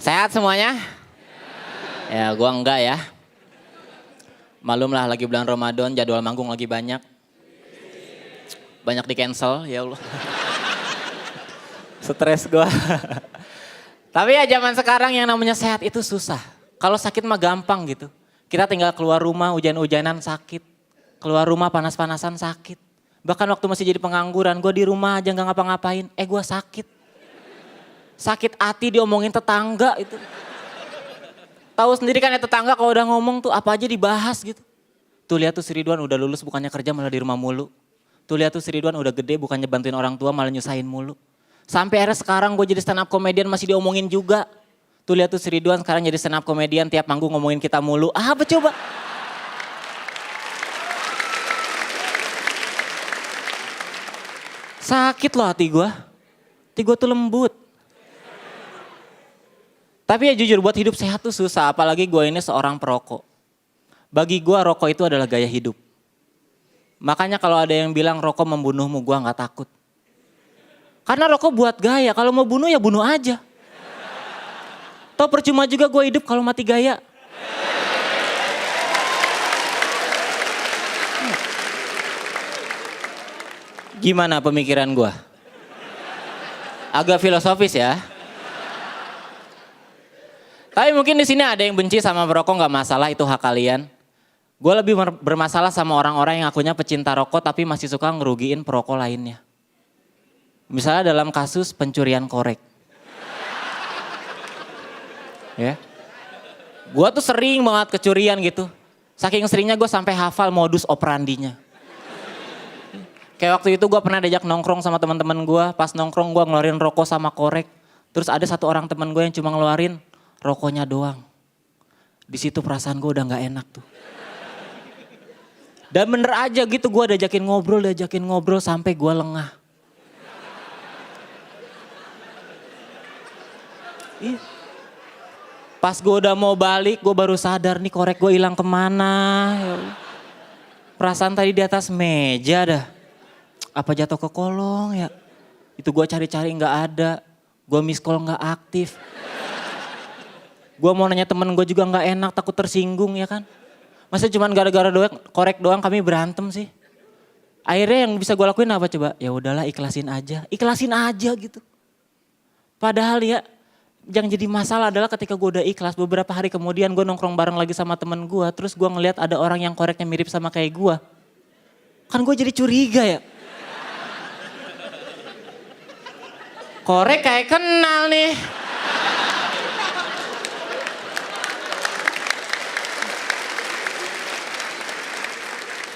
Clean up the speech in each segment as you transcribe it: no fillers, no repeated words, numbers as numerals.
Sehat semuanya? Ya gua enggak ya. Malum lah lagi bulan Ramadan, jadwal manggung lagi banyak. Banyak di cancel, ya Allah. Stres gua. Tapi ya zaman sekarang yang namanya sehat itu susah. Kalau sakit mah gampang gitu. Kita tinggal keluar rumah hujan-hujanan sakit. Keluar rumah panas-panasan sakit. Bahkan waktu masih jadi pengangguran, gue di rumah aja gak ngapa-ngapain. Gue sakit. Sakit hati diomongin tetangga itu. Tahu sendiri kan ya tetangga kalau udah ngomong tuh apa aja dibahas gitu. Tuh lihat tuh si Ridwan udah lulus bukannya kerja malah di rumah mulu. Tuh lihat tuh si Ridwan udah gede bukannya bantuin orang tua malah nyusahin mulu. Sampai akhirnya sekarang gue jadi stand up comedian masih diomongin juga. Tuh lihat tuh si Ridwan sekarang jadi stand up comedian tiap manggung ngomongin kita mulu. Apa coba? Sakit loh hati gue. Hati gue tuh lembut. Tapi ya jujur buat hidup sehat tuh susah. Apalagi gue ini seorang perokok. Bagi gue rokok itu adalah gaya hidup. Makanya kalau ada yang bilang rokok membunuhmu gue gak takut. Karena rokok buat gaya. Kalau mau bunuh ya bunuh aja. Tau percuma juga gue hidup kalau mati gaya. Gimana pemikiran gue? Agak filosofis ya. Tapi mungkin di sini ada yang benci sama merokok nggak masalah, itu hak kalian. Gue lebih bermasalah sama orang-orang yang akunya pecinta rokok tapi masih suka ngerugiin perokok lainnya. Misalnya dalam kasus pencurian korek. Ya. Gue tuh sering banget kecurian gitu. Saking seringnya gue sampai hafal modus operandinya. Kayak waktu itu gue pernah diajak nongkrong sama teman-teman gue. Pas nongkrong gue ngeluarin rokok sama korek. Terus ada satu orang teman gue yang cuma ngeluarin rokoknya doang. Di situ perasaan gue udah gak enak tuh. Dan bener aja gitu gue diajakin ngobrol sampai gue lengah. Ih. Pas gue udah mau balik gue baru sadar nih korek gue hilang kemana. Perasaan tadi di atas meja dah. Apa jatuh ke kolong ya? Itu gue cari-cari gak ada. Gue miss call gak aktif. Gue mau nanya temen gue juga gak enak, takut tersinggung ya kan. Masa cuman gara-gara korek doang kami berantem sih. Akhirnya yang bisa gue lakuin apa coba? Ya udahlah ikhlasin aja gitu. Padahal ya yang jadi masalah adalah ketika gue udah ikhlas beberapa hari kemudian gue nongkrong bareng lagi sama temen gue. Terus gue ngeliat ada orang yang koreknya mirip sama kayak gue. Kan gue jadi curiga ya. Korek kayak kenal nih.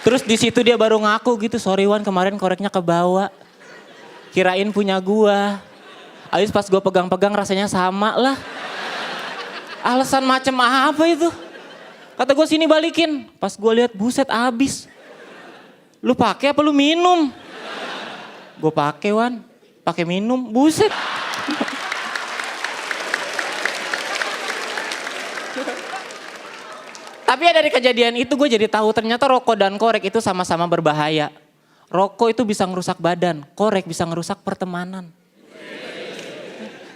Terus di situ dia baru ngaku gitu, sorry Wan kemarin koreknya kebawa. Kirain punya gua. Habis pas gua pegang-pegang rasanya sama lah. Alasan macem apa itu? Kata gua sini balikin. Pas gua lihat buset abis. Lu pakai apa lu minum? Gua pakai Wan. Pakai minum, buset. Tapi ya dari kejadian itu gue jadi tahu ternyata rokok dan korek itu sama-sama berbahaya. Rokok itu bisa ngerusak badan, korek bisa ngerusak pertemanan.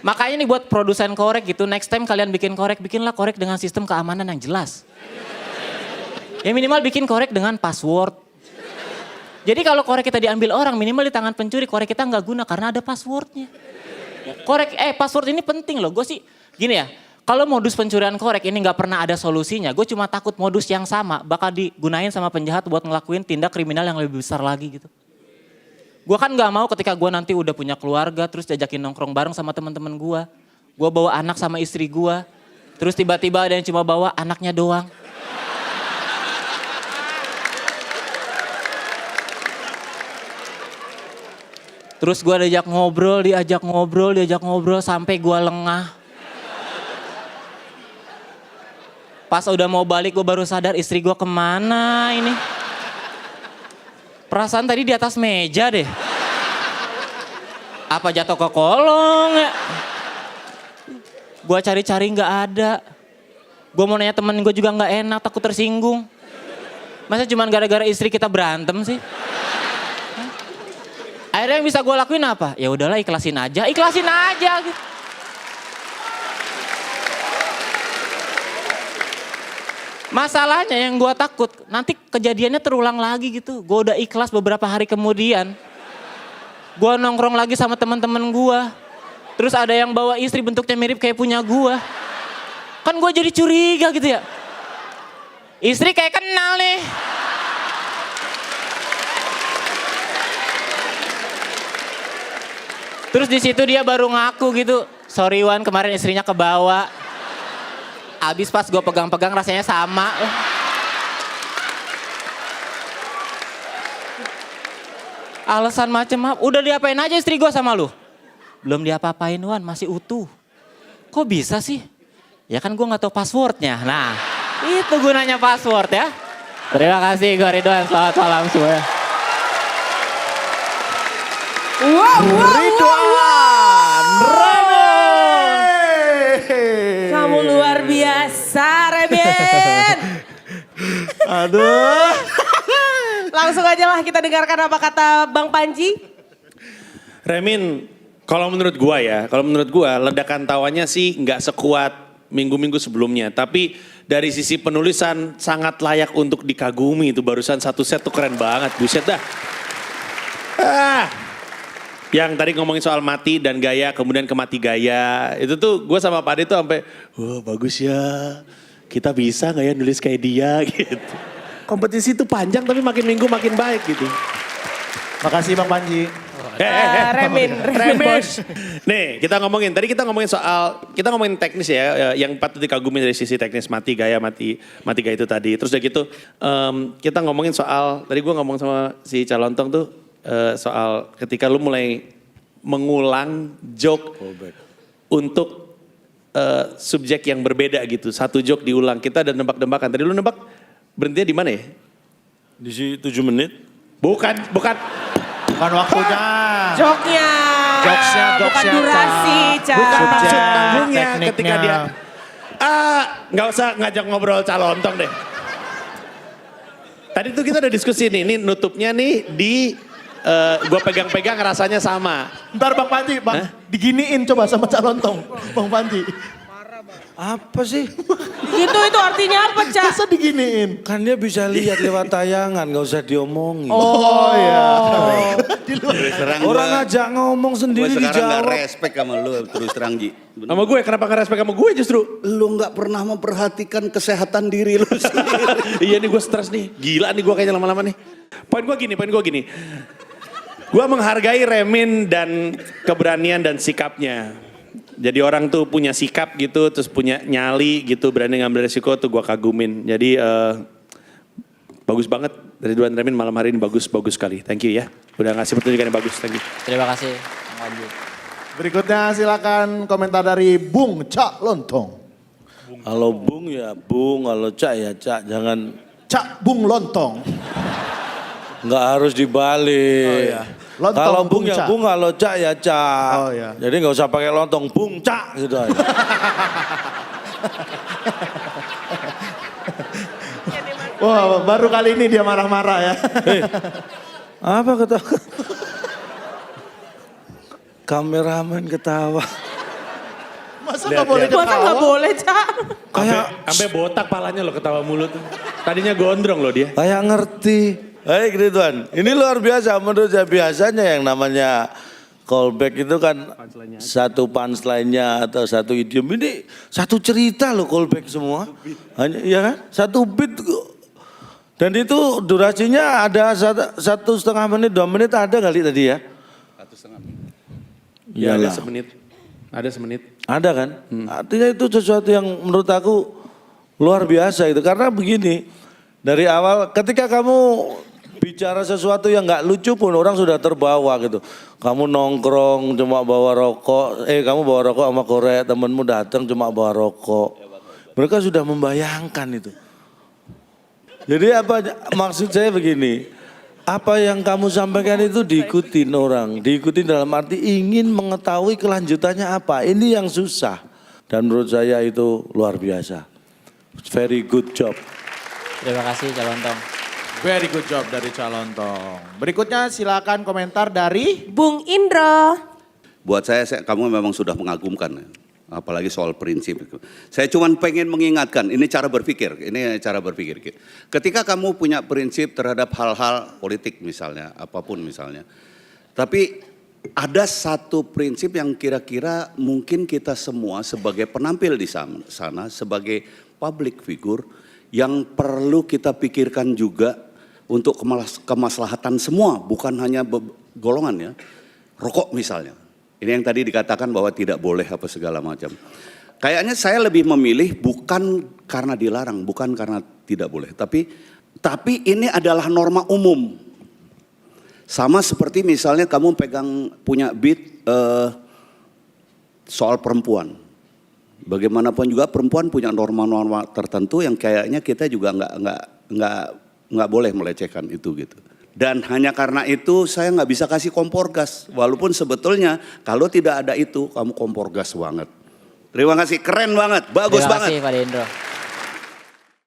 Makanya nih buat produsen korek gitu, next time kalian bikin korek, bikinlah korek dengan sistem keamanan yang jelas. Ya minimal bikin korek dengan password. Jadi kalau korek kita diambil orang minimal di tangan pencuri korek kita nggak guna karena ada passwordnya. Password ini penting loh. Gue sih gini ya, kalau modus pencurian korek ini nggak pernah ada solusinya. Gue cuma takut modus yang sama bakal digunain sama penjahat buat ngelakuin tindak kriminal yang lebih besar lagi gitu. Gue kan nggak mau ketika gue nanti udah punya keluarga terus diajakin nongkrong bareng sama teman-teman gue. Gue bawa anak sama istri gue. Terus tiba-tiba ada yang cuma bawa anaknya doang. Terus gue diajak ngobrol sampai gue lengah. Pas udah mau balik gue baru sadar istri gue kemana ini. Perasaan tadi di atas meja deh. Apa jatuh ke kolong ya? Gue cari-cari gak ada. Gue mau nanya temen gue juga gak enak, takut tersinggung. Masa cuman gara-gara istri kita berantem sih? Akhirnya yang bisa gue lakuin apa? Ya udahlah ikhlasin aja gitu. Masalahnya yang gue takut nanti kejadiannya terulang lagi gitu. Gue udah ikhlas beberapa hari kemudian. Gue nongkrong lagi sama teman-teman gue. Terus ada yang bawa istri bentuknya mirip kayak punya gue. Kan gue jadi curiga gitu ya. Istri kayak kenal nih. Terus di situ dia baru ngaku gitu. Sorry Wan, kemarin istrinya kebawa. Abis pas gue pegang-pegang rasanya sama. Alasan macem apa? Udah diapain aja istri gue sama lu? Belum diapa-apain Wan, masih utuh. Kok bisa sih? Ya kan gue gak tahu passwordnya. Nah, itu gunanya password ya. Terima kasih gue Ridwan, selamat malam semua. Ridwan Kamu luar biasa, Remin. Aduh. Langsung aja lah kita dengarkan apa kata Bang Panji. Remin, kalau menurut gua ledakan tawanya sih nggak sekuat minggu-minggu sebelumnya. Tapi dari sisi penulisan sangat layak untuk dikagumi itu barusan satu set tuh keren banget. Buset dah. Yang tadi ngomongin soal mati dan gaya, kemudian ke mati gaya. Itu tuh gue sama Pak Ade tuh sampai, wah bagus ya. Kita bisa gak ya nulis kayak dia gitu. Kompetisi itu panjang tapi makin minggu makin baik gitu. Makasih Bang Panji. Remin. Nih kita ngomongin teknis ya. Yang patut dikagumi dari sisi teknis mati gaya gaya itu tadi. Terus udah gitu kita ngomongin soal, tadi gue ngomong sama si Calontong tuh. Soal ketika lu mulai mengulang joke untuk subjek yang berbeda gitu. Satu joke diulang, kita ada nebak-nebakan. Tadi lu nebak berhentinya di mana ya? Di 7 menit. Bukan. Bukan waktunya. Joknya. Jokesnya, Bukan durasi, Ca. Bukan maksud Subjek, panggungnya tekniknya. ketika dia. Nggak usah ngajak ngobrol Calontong deh. Tadi tuh kita udah diskusi nih, ini nutupnya nih di gue pegang-pegang rasanya sama. Ntar Bang Panji, diginiin coba sama Calontong. Bang Panji. Apa sih? Gitu itu artinya apa, Ca? Masa diginiin? Kan dia bisa lihat lewat tayangan, gak usah diomongin. Oh iya. Orang ngajak ngomong sendiri Gue sekarang gak dijawab. respect sama lu terus terang Ji. Sama gue, kenapa gak respect sama gue justru? Lu gak pernah memperhatikan kesehatan diri lu sendiri. Iya nih gue stres nih, gila nih gue kayaknya lama-lama nih. Poin gue gini. Gue menghargai Remin dan keberanian dan sikapnya. Jadi orang tuh punya sikap gitu, terus punya nyali gitu, berani ngambil resiko tuh gue kagumin. Jadi bagus banget dari Ridwan Remin malam hari ini bagus sekali. Thank you ya, udah ngasih pertunjukan yang bagus, thank you. Terima kasih Bang Panji. Berikutnya silakan komentar dari Bung Calontong. Kalau Bung ya Bung, kalau Cak ya Cak. Jangan, Cak Bung Lontong. nggak harus dibalik. Oh iya. Lontong, Kalau Bung Bung ya Cak. Bung, kalau Cak ya Cak. Oh iya. Jadi nggak usah pakai lontong, Bung Cak gitu aja. Wah baru kali ini dia marah-marah ya. Apa ketawa? Kameramen ketawa. Masa gak boleh Masa ketawa? nggak boleh, Ca? Kayak Sampai botak palanya lo ketawa mulut. Tadinya gondrong lo dia. kayak ngerti. Baik Ridwan, ini luar biasa menurut saya. Biasanya yang namanya callback itu kan satu punchline-nya atau satu idiom. Ini satu cerita loh callback semua. Hanya, ya kan? Satu beat. Dan itu durasinya ada 1,5 menit, 2 menit ada kali tadi ya? 1,5 menit. Ya ada Iyalah. semenit. Ada semenit. Ada kan? Artinya itu sesuatu yang menurut aku luar biasa itu. Karena begini, dari awal ketika kamu bicara sesuatu yang nggak lucu pun orang sudah terbawa gitu. Kamu nongkrong cuma bawa rokok, kamu bawa rokok sama korek, temenmu datang cuma bawa rokok. Mereka sudah membayangkan itu. Jadi apa maksud saya begini, apa yang kamu sampaikan itu diikutin orang, diikutin dalam arti ingin mengetahui kelanjutannya apa. Ini yang susah dan menurut saya itu luar biasa. Very good job. Terima kasih Calontong. Very good job dari Calontong. Berikutnya silakan komentar dari Bung Indro. Buat saya kamu memang sudah mengagumkan. apalagi soal prinsip. Saya cuma pengen mengingatkan, ini cara berpikir. Ketika kamu punya prinsip terhadap hal-hal politik misalnya, apapun misalnya. Tapi ada satu prinsip yang kira-kira mungkin kita semua sebagai penampil di sana, sebagai public figure, yang perlu kita pikirkan juga untuk kemaslahatan semua, bukan hanya golongan ya. Rokok misalnya. Ini yang tadi dikatakan bahwa tidak boleh apa segala macam. Kayaknya saya lebih memilih bukan karena dilarang, bukan karena tidak boleh. Tapi ini adalah norma umum. Sama seperti misalnya kamu punya beat soal perempuan. Bagaimanapun juga perempuan punya norma-norma tertentu yang kayaknya kita juga nggak boleh melecehkan itu gitu. Dan hanya karena itu saya nggak bisa kasih kompor gas. Walaupun sebetulnya kalau tidak ada itu kamu kompor gas banget. Terima kasih, keren banget, bagus banget. Terima kasih Pak Dendro.